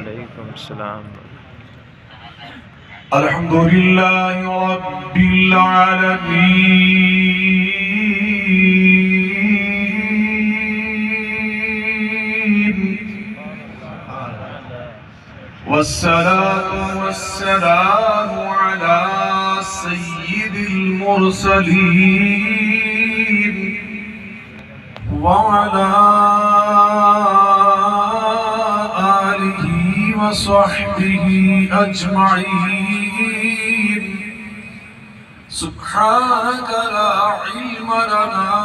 وعلیکم السلام۔ الحمد للہ رب العالمین، والصلاة والسلام على سید المرسلین وعلى آلہ وصحبہ اجمعین۔ سبحانك لا علم لنا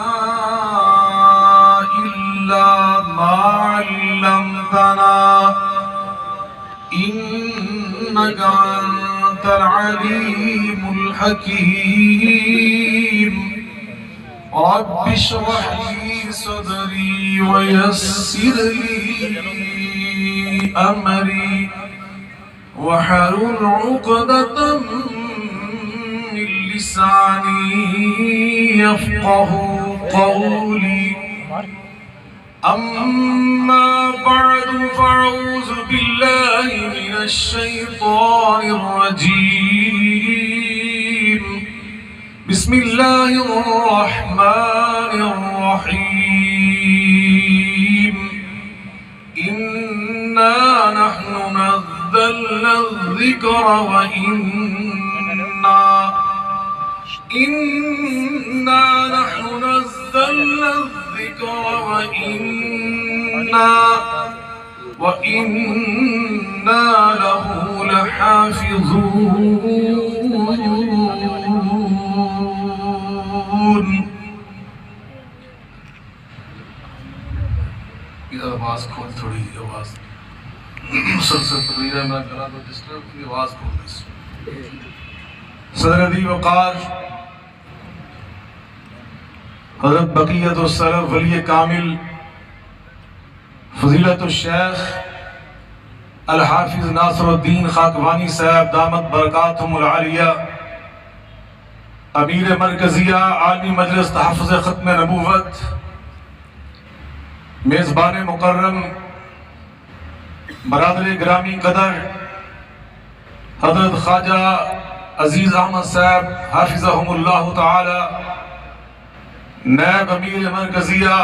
إلا ما علمتنا إنك أنت العليم الحكيم۔ رب اشرح لي صدري ويسر لي أمري واحلل عقدة من لساني يفقه قولي۔ أما بعد فأعوذ بالله من الشيطان الرجيم، بسم الله الرحمن الرحيم۔ إنا نحن نزلنا الذكر وإنا نحن نزلنا الذكر وإنا له لحافظون۔ ادھر آواز کھول، تھوڑی آواز مسلسل تقریر ہے، میں کرا تو ڈسٹرب کی آواز کھول دے۔ صدر ادیب وقار حضرت بقیت السلف ولی کامل فضیلت الشیخ الحافظ ناصر الدین خاکوانی صاحب دامت برکاتہم العالیہ، امیر مرکزیہ عالمی مجلس تحفظ ختم نبوت، میزبان مکرم برادر گرامی قدر حضرت خواجہ عزیز احمد صاحب حافظہم اللہ تعالی، نائب امیر مرکزیہ،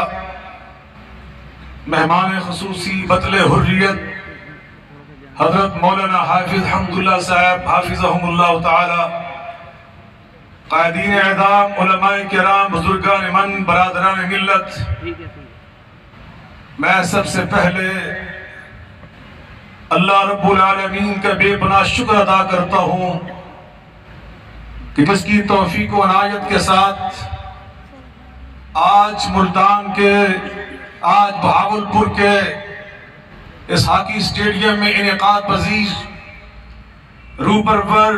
مہمان خصوصی بطل حریت حضرت مولانا حافظ حمداللہ صاحب حافظہم اللہ تعالی، قائدین اعدام، علماء کرام، بزرگان من، برادران ملت، میں سب سے پہلے اللہ رب العالمین کا بے پناہ شکر ادا کرتا ہوں کہ جس کی توفیق و عنایت کے ساتھ آج ملتان کے، آج بہاولپور کے اس ہاکی اسٹیڈیم میں انعقاد پذیر روح پرور،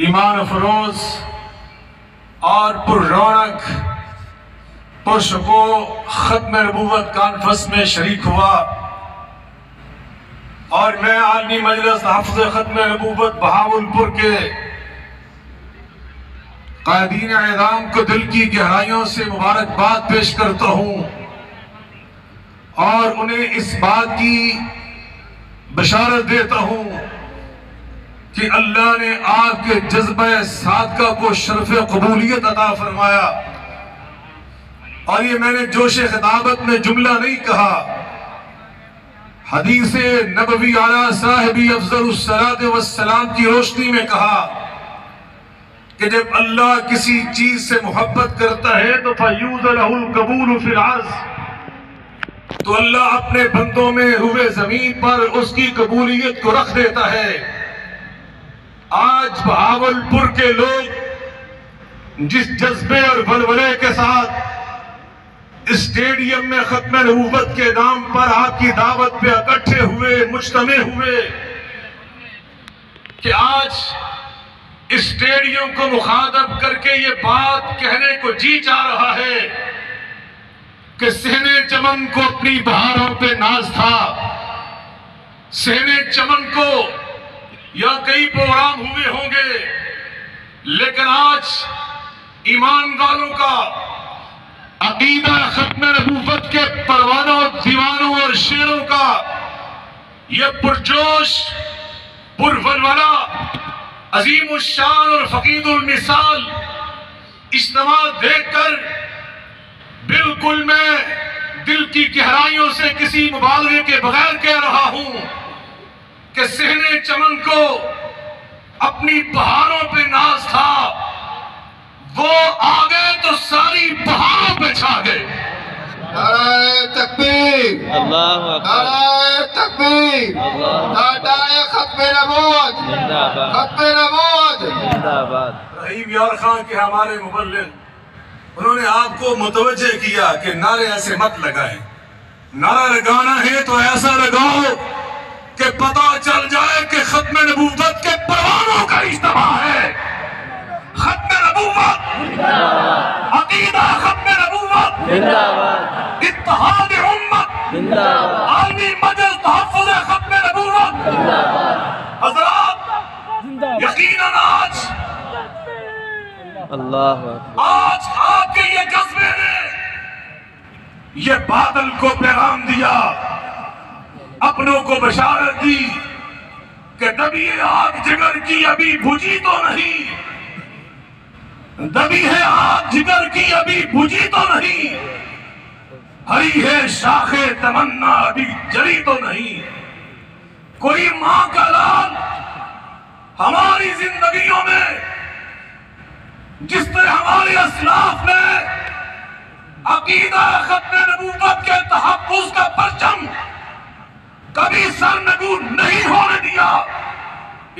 ایمان افروز اور پر رونق پرشکو ختم نبوت کانفرنس میں شریک ہوا، اور میں عالمی مجلس تحفظ ختم نبوت بہاولپور کے قائدین اعدام کو دل کی گہرائیوں سے مبارکباد پیش کرتا ہوں، اور انہیں اس بات کی بشارت دیتا ہوں کہ اللہ نے آپ کے جذبہ صادقہ کو شرف قبولیت عطا فرمایا۔ اور یہ میں نے جوش خطابت میں جملہ نہیں کہا، حدیث نبوی علی صاحبی افضل الصلاۃ والسلام کی روشنی میں کہا کہ جب اللہ کسی چیز سے محبت کرتا ہے تو فَيُوزَ لَهُ الْقَبُولُ فِي الْعَرْضِ، تو اللہ اپنے بندوں میں روئے زمین پر اس کی قبولیت کو رکھ دیتا ہے۔ آج بہاولپور کے لوگ جس جذبے اور ولولے کے ساتھ اسٹیڈیم میں ختم نبوت کے نام پر آپ کی دعوت پہ اکٹھے ہوئے، مجتمع ہوئے، کہ آج اسٹیڈیم کو مخاطب کر کے یہ بات کہنے کو جی چاہ رہا ہے کہ صحن چمن کو اپنی بہاروں پہ ناز تھا، صحن چمن کو یا کئی پروگرام ہوئے ہوں گے، لیکن آج ایمان والوں کا عقیدہ ختم نبوت کے پروانوں، دیوانوں اور شیروں کا یہ پرجوش، پرولولہ، عظیم الشان اور فقید المثال اجتماع دیکھ کر بالکل میں دل کی گہرائیوں سے کسی مبالغے کے بغیر کہہ رہا ہوں کہ صحن چمن کو اپنی بہاروں پہ ناز تھا، وہ آ گئے تو ساری بہاروں پہ چھا گئے۔ نعرہ تکبیر، اللہ اکبر، نعرہ تکبیر، نعرہ ختم نبوت، زندہ باد، ختم نبوت۔ زندہ باد۔ رحیم یار خان کے ہمارے مبلغ، انہوں نے آپ کو متوجہ کیا کہ نعرے ایسے مت لگائیں، نعرہ لگانا ہے تو ایسا لگاؤ کہ پتہ چل جائے کہ ختم نبوت کے پروانوں کا اجتماع ہے۔ ختم نبوت، عقیدہ ختم نبوت، زندہ باد، اتحاد امت، زندہ باد، عالمی مجلس تحفظ ختم نبوت۔ زندہ باد، حضرات یقیناً آج اللہ اکبر، آپ کے یہ جذبے نے یہ بادل کو پیغام دیا، اپنوں کو بشارت دی کہ دبی آگ جگر کی ابھی بجھی تو نہیں، دبی ہے آگ جگر کی ابھی بجھی تو نہیں، ہری ہے شاخ تمنا ابھی جلی تو نہیں۔ کوئی ماں کا لال ہماری زندگیوں میں جس طرح ہمارے اسلاف نے عقیدہ ختم نبوت کے تحفظ کا پرچم کبھی سرنگو نہیں ہونے دیا،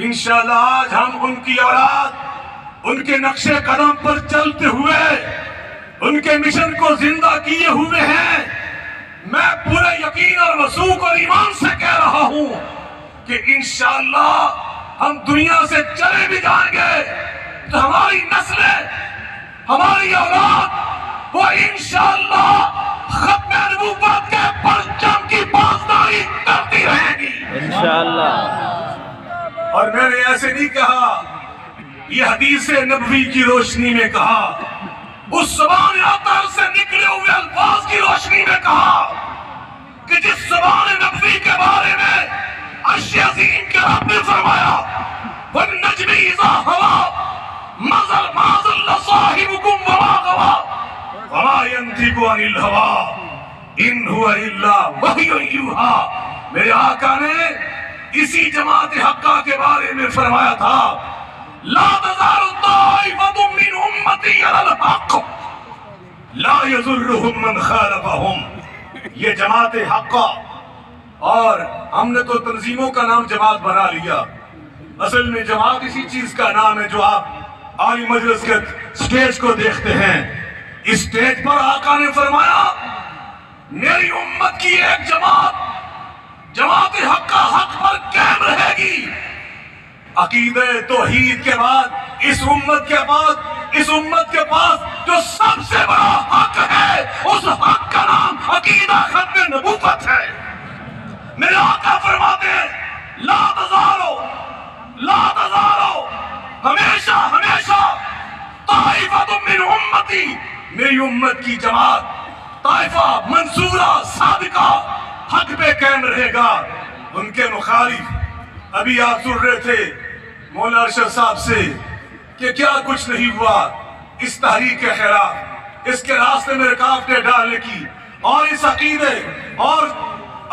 انشاءاللہ آج ہم ان کی اولاد ان کے نقش قدم پر چلتے ہوئے ان کے مشن کو زندہ کیے ہوئے ہیں۔ میں پورے یقین اور وثوق اور ایمان سے کہہ رہا ہوں کہ انشاءاللہ ہم دنیا سے چلے بھی جائیں گے تو ہماری نسلیں، ہماری اولاد وہ انشاءاللہ ختم نبوت کے پرچم کی پاسداری کرتی رہے گی انشاءاللہ۔ اور میں نے ایسے نہیں کہا، یہ حدیث نبوی کی روشنی میں کہا، اس زبان عطر سے نکلے ہوئے الفاظ کی روشنی میں کہا کہ جس زبان نبوی کے بارے میں عرش عظیم کے رب نے فرمایا وَالنَّجْمِ إِذَا هَوَىٰ مَا ضَلَّ صَاحِبُكُمْ وَمَا غَوَىٰ وَمَا يَنطِقُ عَنِ الْهَوَىٰ إِنْ هُوَ إِلَّا وَحْيٌ يُوحَىٰ۔ میرے آقا نے اسی جماعت حقہ کے بارے میں فرمایا تھا لا تزال طائفة من أمتي على الحق لا يضرهم من خالفهم۔ یہ جماعت حقہ، اور ہم نے تو تنظیموں کا نام جماعت بنا لیا، اصل میں جماعت اسی چیز کا نام ہے جو آپ عالی مجلس کے سٹیج کو دیکھتے ہیں۔ اس سٹیج پر آقا نے فرمایا میری امت کی ایک جماعت، جماعت حقہ حق پر قائم رہے گی۔ عقیدہ توحید کے بعد اس امت کے پاس جو سب سے بڑا حق ہے، اس حق کا نام عقیدہ ختم نبوت ہے۔ میرے آقا فرماتے ہیں لا تزالو ہمیشہ طائفۃ من امتی، میری امت کی جماعت، طائفہ منصورہ صادقہ حق پہ قائم رہے گا۔ ان کے مخالف ابھی آپ سن رہے تھے مولانا ارشد صاحب سے کہ کیا کچھ نہیں ہوا اس تحریک کے خلاف، اس کے راستے میں رکاوٹیں ڈالنے کی اور اس عقیدے اور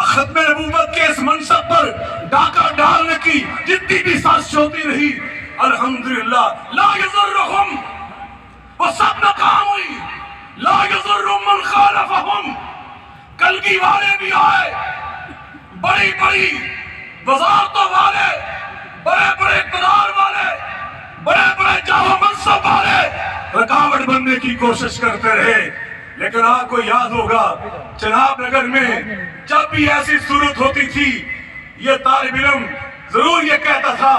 ختم نبوت کے اس منصب پر ڈاکہ ڈالنے کی جتنی بھی سازش ہوتی رہی، الحمدللہ لا یضرہم، وہ سب ناکام ہوئی، لا یضرہم من خالفہم۔ کلگی والے بھی آئے، بڑی بڑی وزارتوں والے، بڑے بڑے اقتدار والے، بڑے بڑے جاہ و منصب والے رکاوٹ بننے کی کوشش کرتے رہے، لیکن آپ کو یاد ہوگا چناب نگر میں جب بھی ایسی صورت ہوتی تھی یہ طالب علم ضرور یہ کہتا تھا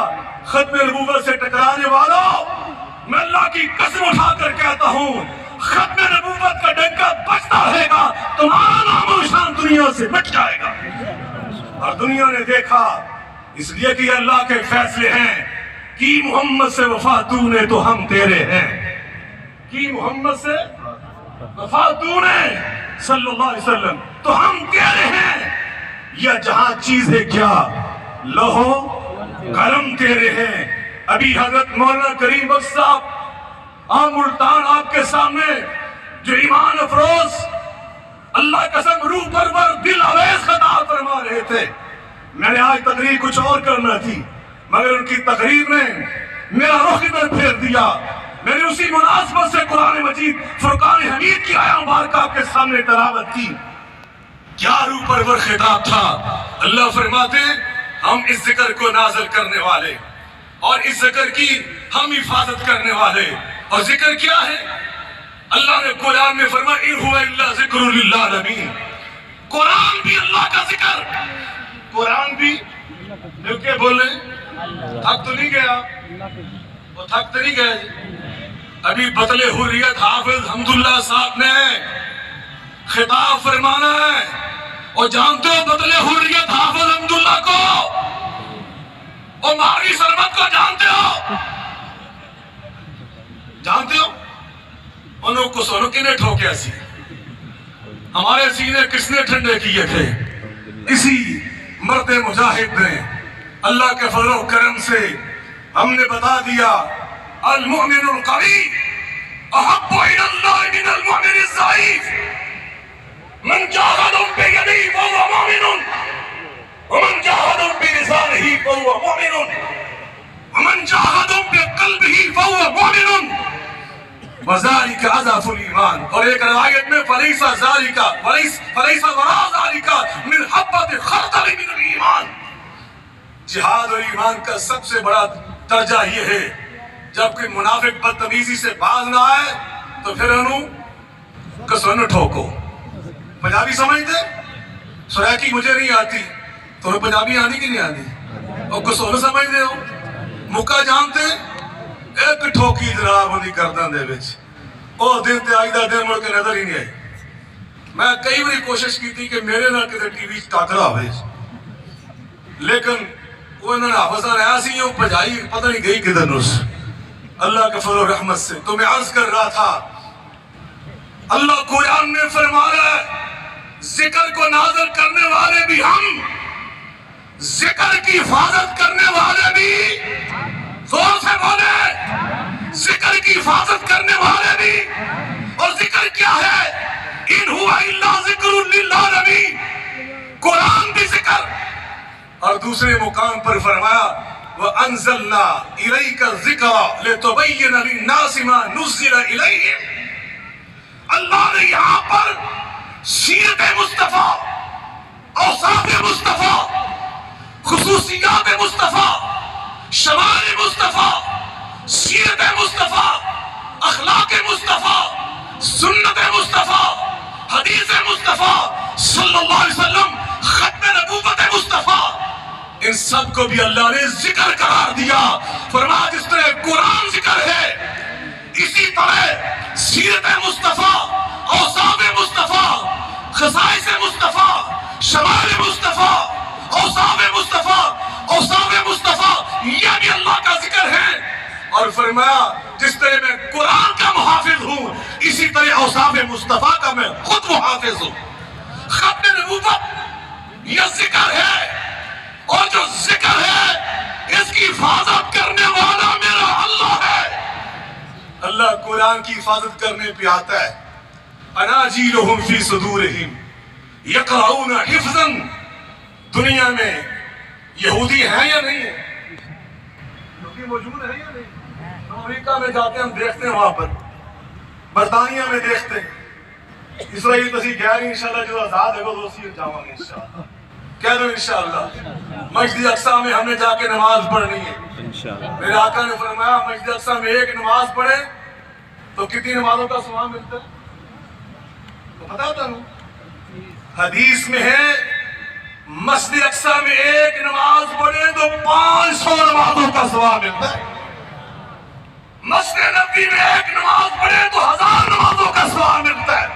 ختم نبوت سے ٹکرانے والوں، میں اللہ کی قسم اٹھا کر کہتا ہوں ختم نبوت کا ڈنکا بجتا رہے گا، تمہارا نام و شان دنیا سے مٹ جائے گا۔ اور دنیا نے دیکھا، اس لیے کہ اللہ کے فیصلے ہیں کی محمد سے وفا تو نے تو ہم تیرے ہیں، کی محمد سے وفا تو نے صلی اللہ علیہ وسلم تو ہم تیرے ہیں۔ یا جہاں چیزیں کیا لوہو قلم تیرے ہیں. ابھی حضرت مولانا کریم بخش صاحب ملتان آپ کے سامنے جو ایمان افروز اللہ قسم روح پرور دل آویز خطاب فرما رہے تھے. میں نے آج تقریر کچھ اور کرنا تھی مگر ان کی تقریر نے میرا رخ ادھر پھیر دیا. میں نے اسی مناسبت سے قرآن مجید فرقان حمید کی آیات مبارکہ آپ کے سامنے تلاوت کی. کیا روح پرور خطاب تھا. اللہ فرماتے ہم اس ذکر کو نازل کرنے والے اور اس ذکر کی ہم حفاظت کرنے والے. اور ذکر کیا ہے؟ اللہ نے قرآن میں فرمایا ان هو الا ذکر للعالمین. قرآن بھی اللہ کا ذکر. قرآن بھی مل کے بولیں. تھک تو نہیں گیا؟ وہ تھک تو نہیں گئے؟ ابھی بطل حریت حافظ حمداللہ صاحب نے خطاب فرمانا ہے. اور جانتے ہو بطل حریت حافظ حمداللہ کو اور ماری سرمت کو جانتے ہو؟ جانتے ہو؟ انہوں کو سنو کنے ٹھوکے ایسی ہمارے سینے کس نے ٹھنڈے کیے تھے؟ اسی مرد مجاہد نے. اللہ کے فضل و کرم سے ہم نے بتا دیا المؤمن القوی احب الى اللہ من المؤمن الضعیف. من جاہدهم بیدیہ فہو مؤمن ومن جاہدهم بلسانہ فہو مؤمن ومن جاہدهم بقلبہ فہو مؤمن وذالک اضعف الایمان. اور ایک روایت میں فلیس وراء ذالک من حبۃ خردل من الایمان. جہاد اور ایمان کا سب سے بڑا درجہ یہ ہے جب کوئی منافق بدتمیزی سے باز نہ آئے تو پھر انہوں کسون ٹھوکو. پنجابی سمجھتے؟ سوریکی مجھے نہیں آتی تو پنجابی آنی کی نہیں آتی. اور کسون سمجھتے ہو؟ مکہ جانتے ایک ٹھوکی جناب ہوندی گردن دے وچ او دن تے آئی دا دن مڑ کے نظر ہی نہیں آئی. میں کئی باری کوشش کی تھی کہ میرے نہ کسی ٹی وی ٹاکرا ہوئے لیکن وہ انہوں نے حافظہ رہا سی یہ پجائی پتہ نہیں گئی کدھر نس. اللہ کے فضل و رحمت سے تو میں عرض کر رہا تھا اللہ قرآن میں فرمایا ہے ذکر کو نازل کرنے والے بھی ہم, ذکر کی حفاظت کرنے والے بھی, زور سے بولے, ذکر کی حفاظت کرنے والے بھی. اور ذکر کیا ہے؟ ان ہوا الا ذکر للعالمین. قرآن بھی ذکر. اور دوسرے مقام پر فرمایا وَأَنزَلْنَا إِلَيْكَ الذِّكْرَ لِتُبَيِّنَ لِلنَّاسِ مَا نُزِّلَ إِلَيْهِمْ. اللہ نے یہاں پر سیرت مصطفیٰ, اوصاف مصطفیٰ, خصوصیات مصطفیٰ, شمائل مصطفیٰ, سیرت مصطفیٰ, اخلاق مصطفیٰ, سنت مصطفیٰ, حدیث مصطفیٰ صلی اللہ علیہ وسلم, ختم نبوت مصطفیٰ, ان سب کو بھی اللہ نے ذکر قرار دیا. فرمایا جس طرح قرآن ذکر ہے اسی طرح سیرت مصطفیٰ, اوصاف مصطفیٰ, خصائص مصطفیٰ, شمائل مصطفیٰ, اوصاف مصطفیٰ, اوصاف مصطفیٰ یہ بھی اللہ کا ذکر ہے. اور فرمایا جس طرح میں قرآن کا محافظ ہوں اسی طرح اوصاف مصطفیٰ کا میں خود محافظ ہوں. ختم نبوت یہ ذکر ہے اور جو ذکر ہے اس کی حفاظت کرنے والا میرا اللہ ہے. اللہ قرآن کی حفاظت کرنے پہ آتا ہے. اناجیلہم فی صدورہم یقرؤون حفظا. دنیا میں یہودی ہیں یا نہیں ہیں؟ یہودی موجود ہیں یا نہیں؟ امریکہ میں جاتے ہیں ہم دیکھتے ہیں, وہاں پر برطانیہ میں دیکھتے ہیں. اسرائیل تو اسی گیا نہیں, انشاءاللہ جو آزاد ہے وہ دوسری جاؤں گے انشاءاللہ. کہہ دو انشاءاللہ. مسجد اقصیٰ میں ہم نے جا کے نماز پڑھنی ہے. میرے آقا نے فرمایا مسجد اقصیٰ میں ایک نماز پڑھے تو کتنی نمازوں کا ثواب ملتا ہے؟ تو پتا تھا نا حدیث میں ہے مسجد اقصیٰ میں ایک نماز پڑھے تو 500 نمازوں کا ثواب ملتا ہے. مسجد نبوی میں ایک نماز پڑھے تو 1000 نمازوں کا ثواب ملتا ہے.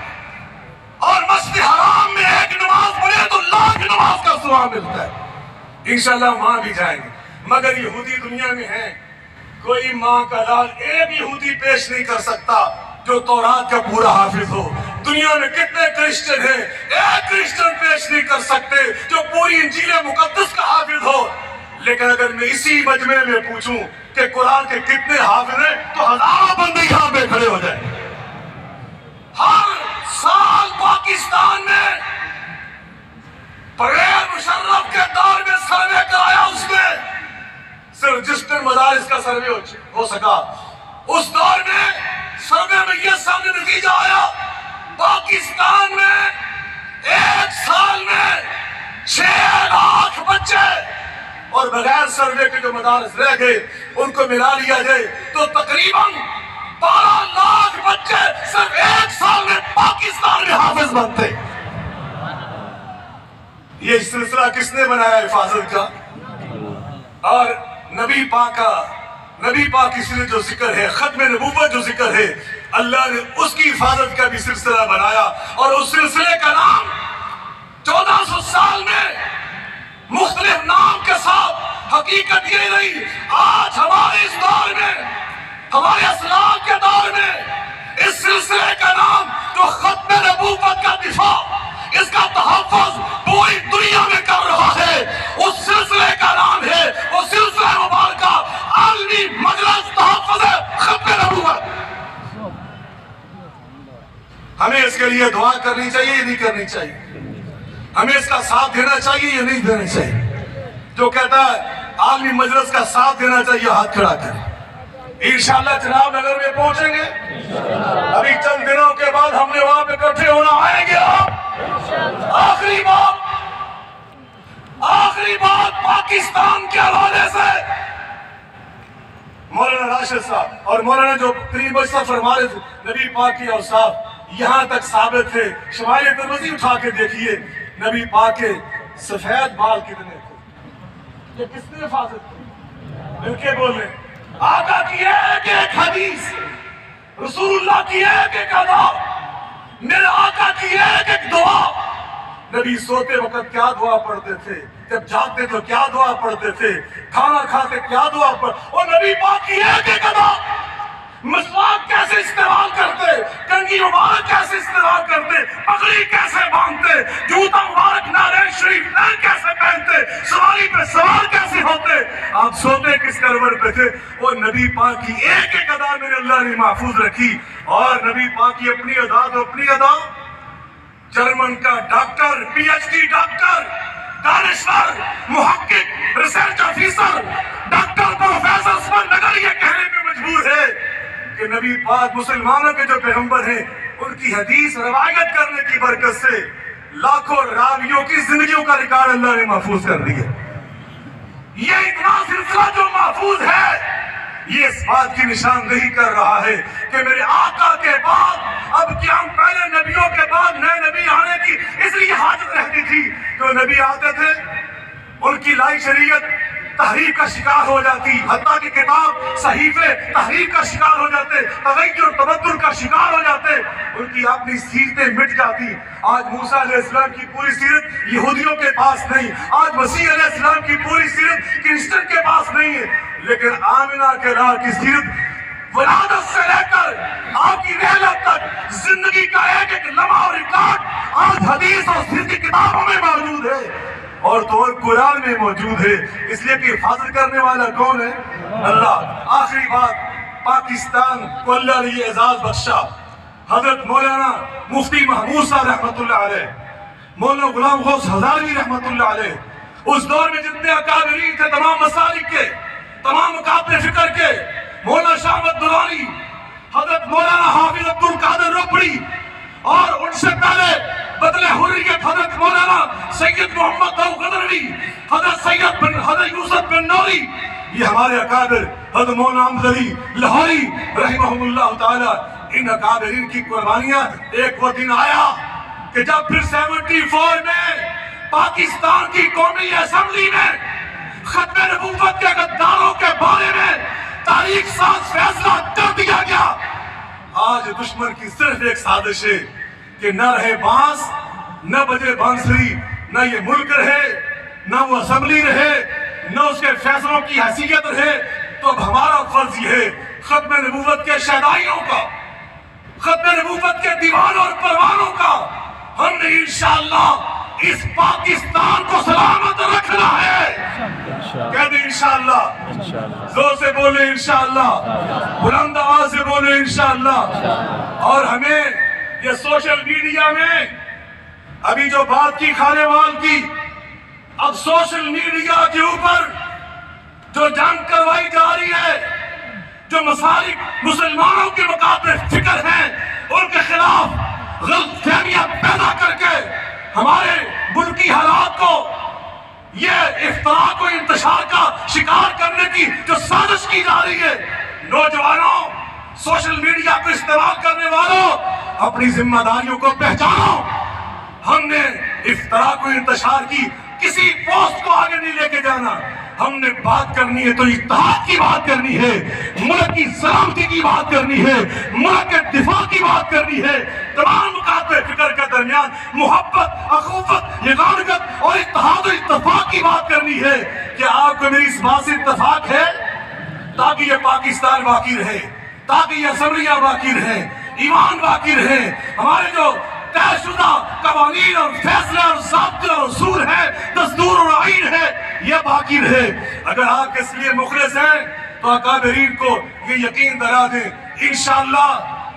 اور مسجد حرام میں ایک نماز پڑھے تو 1,00,000 نماز کا ثواب ملتا ہے. انشاءاللہ وہاں بھی جائیں گے. مگر یہودی دنیا میں ہیں, کوئی ماں کا لال ایک یہودی پیش نہیں کر سکتا جو تورات کا پورا حافظ ہو, دنیا میں کتنے کرسچن ہیں؟ ایک کرسچن پیش نہیں کر سکتے جو پوری انجیل مقدس کا حافظ ہو. لیکن اگر میں اسی مجمع میں پوچھوں کہ قرآن کے کتنے حافظ ہیں تو ہزاروں بندے یہاں پہ کھڑے ہو جائیں. ہر سال پاکستان میں پرویز مشرف کے دور میں سروے کرایا، اس میں صرف رجسٹرڈ مدارس کا سروے ہو سکا. اس دور میں سروے میں یہ سامنے نتیجہ آیا، پاکستان میں ایک سال میں 6 لاکھ بچے اور بغیر سروے کے جو مدارس رہ گئے ان کو ملا لیا جائے تو تقریباً 12 لاکھ بچے صرف ایک سال میں پاکستان میں حافظ بنتے. یہ سلسلہ کس نے بنایا حفاظت کا؟ اور نبی پاک کی سیرت جو ذکر ہے، ختم نبوت جو ذکر ہے، اللہ نے اس کی حفاظت کا بھی سلسلہ بنایا. اور اس سلسلے کا نام 1400 سال میں مختلف نام کے ساتھ حقیقت یہ رہی. آج ہمارے اس دور میں، ہمارے اسلام کے دور میں، اس سلسلے کا نام جو ختم نبوت کا دفاع، اس کا تحفظ پوری دنیا میں کر رہا ہے، اس سلسلے کا نام ہے، وہ سلسلہ مبارکہ عالمی مجلس تحفظ ختم نبوت. ہمیں اس کے لیے دعا کرنی چاہیے یا نہیں کرنی چاہیے؟ ہمیں اس کا ساتھ دینا چاہیے یا نہیں دینا چاہیے؟ جو کہتا ہے عالمی مجلس کا ساتھ دینا چاہیے ہاتھ کھڑا کریں. انشاءاللہ جناب نگر میں پہنچیں گے. ابھی چند دنوں کے بعد ہم نے وہاں پہ اکٹھے ہونا، آئیں گے آپ. آخری بات پاکستان کے حوالے سے مولانا راشد صاحب اور مولانا جو کریم بچہ فرما رہے تھے، نبی پاک کی اوصاف یہاں تک ثابت ہے. شمائل ترمذی اٹھا کے دیکھیے، نبی پاک کے سفید بال کتنے تھے. یہ کس نے حفاظت کی؟ مل کے بول رہے. آقا کی ایک ایک حدیث، رسول اللہ کی ایک ایک ادا، میرے آقا کی ایک ایک دعا. نبی سوتے وقت کیا دعا پڑھتے تھے، جب جاگتے تو کیا دعا پڑھتے تھے، کھانا کھاتے کیا دعا پڑھتے. اور نبی پاک کی ایک ایک ادا، مسواک کیسے استعمال کرتے، کنگھی مبارک کیسے استعمال کرتے، پگڑی کیسے باندھتے، جوتا مبارک نعلین شریف نعل کیسے پہنتے، سواری پہ سوار کیسے ہوتے، آپ سوتے کس کروٹ پہ تھے. اور نبی پاک کی ایک ایک ادا میرے اللہ نے محفوظ رکھی. اور نبی پاک کی اپنی ادا تو اپنی ادا، جرمن کا doctor, P H D doctor, دانشور، محقق، research officer, doctor professor Usman نگر یہ کہنے پہ مجبور ہے کہ نبی پاک مسلمانوں کے جو پیغمبر ہیں ان کی حدیث روایت کرنے کی برکت سے لاکھوں راویوں کی زندگیوں کا ریکارڈ اللہ نے محفوظ کر دیا. یہ اتنا سلسلہ جو محفوظ ہے یہ اس بات کی نشاندہی کر رہا ہے کہ میرے آقا کے بعد اب کیا ہم پہلے نبیوں کے بعد نئے نبی آنے کی اس لیے حاجت رہتی تھی کہ وہ نبی آتے تھے ان کی لائی شریعت تحریف کا شکار ہو جاتی، حتیٰ کہ کتاب صحیفے تحریف کا شکار ہو جاتے، تغیر اور تبدل کا شکار ہو جاتے، ان کی اپنی سیرتیں مٹ جاتی. آج موسیٰ علیہ السلام کی پوری سیرت یہودیوں کے پاس نہیں، آج مسیح علیہ السلام کی پوری سیرت کرسچن کے پاس نہیں ہے، لیکن آمنہ کے لال کی سیرت ولادت سے لے کر آپ کی رحلت تک زندگی کا ایک ایک لمحہ اور ریکارڈ آج حدیث اور سیرت کی کتابوں میں موجود ہے اور تو اور قرآن میں موجود ہے. اس لیے کہ حفاظت کرنے والا کون ہے؟ اللہ. آخری بات، پاکستان کو اللہ نے یہ اعزاز بخشا. حضرت مولانا مفتی محمود صاحب رحمت اللہ علیہ، مولانا غلام غوث ہزاروی رحمت اللہ علیہ، اس دور میں جتنے اکابرین تھے تمام مسالک کے، تمام مکاتب فکر کے، مولانا شاہ احمد درانی، حضرت مولانا حافظ عبد القادر ربڑی، اور ان سے پہلے بدل حریت حضرت مولانا سید محمد داؤ غدروی، حضرت یوسف بن نوری، یہ ہمارے اکابر، حضرت مولانا احمد علی لاہوری رحمہ اللہ تعالی. ان اکابرین کی قربانیاں. ایک وہ دن آیا کہ جب پھر 74 میں پاکستان کی قومی اسمبلی میں ختم نبوت کے غداروں کے بارے میں تاریخ ساز فیصلہ کر دیا گیا. آج دشمن کی صرف ایک سازش ہے کہ نہ رہے بانس، نہ بجے بانسری، نہ یہ ملک رہے، نہ وہ اسمبلی رہے، نہ اس کے فیصلوں کی حیثیت رہے. تو اب ہمارا فرض یہ ہے ختم نبوت کے شہدائیوں کا ختم نبوت کے دیوانوں اور پروانوں کا ہم نے انشاءاللہ اس پاکستان کو سلامت رکھنا ہے۔ کہہ دیں انشاءاللہ، زور سے بولے انشاءاللہ، بلند آواز سے بولے انشاءاللہ۔ اور ہمیں یہ سوشل میڈیا میں ابھی جو بات کی کھانے وال کی، اب سوشل میڈیا کے اوپر جو جنگ کروائی جا رہی ہے، جو مسالک مسلمانوں کے مقابلے فکر ہیں، ان کے خلاف غلط فہمیاں پیدا کر کے ہمارے ملکی حالات کو یہ افتراء و انتشار کا شکار کرنے کی جو سازش کی جا رہی ہے، نوجوانوں، سوشل میڈیا کو استعمال کرنے والوں، اپنی ذمہ داریوں کو پہچانو۔ ہم نے افتراء و انتشار کی کسی پوسٹ کو آگے نہیں لے کے جانا۔ ہم نے بات کرنی ہے تو اتحاد کی بات کرنی ہے، ملک کی سلامتی کی بات کرنی ہے، ملک کے دفاع کی بات کرنی ہے، تمام مقابلے فکر کے درمیان محبت، اخوت، یگانگت اور اتحاد و اتفاق کی بات کرنی ہے۔ کہ آپ کو میری اس بات سے اتفاق ہے تاکہ یہ پاکستان باقی رہے، تاکہ یہ اسمبلیاں باقی رہیں، ایمان باقی رہے، ہمارے جو طے شدہ قوانین اور فیصلے اور ضابطے اور اصول ہیں، دستور اور آئین ہے، یہ باقی رہے۔ اگر آپ اس لیے مخلص ہیں تو اکابرین کو یہ یقین دلا دیں، انشاءاللہ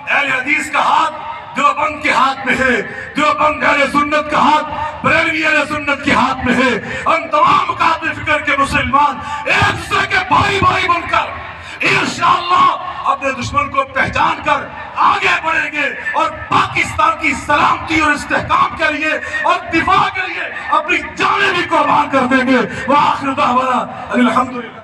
اہل حدیث کا ہاتھ دیوبند کے ہاتھ میں ہے، دیوبند اہل سنت کا ہاتھ بریلوی اہل سنت کے ہاتھ میں ہے۔ ہم تمام مقابل فکر کے مسلمان ایک دوسرے کے بھائی بھائی بن کر انشاءاللہ اپنے دشمن کو پہچان کر آگے بڑھیں گے اور پاکستان کی سلامتی اور استحکام کے لیے اور دفاع کے لیے اپنی جانیں بھی قربان کر دیں گے۔ وآخر دعوانا الحمدللہ۔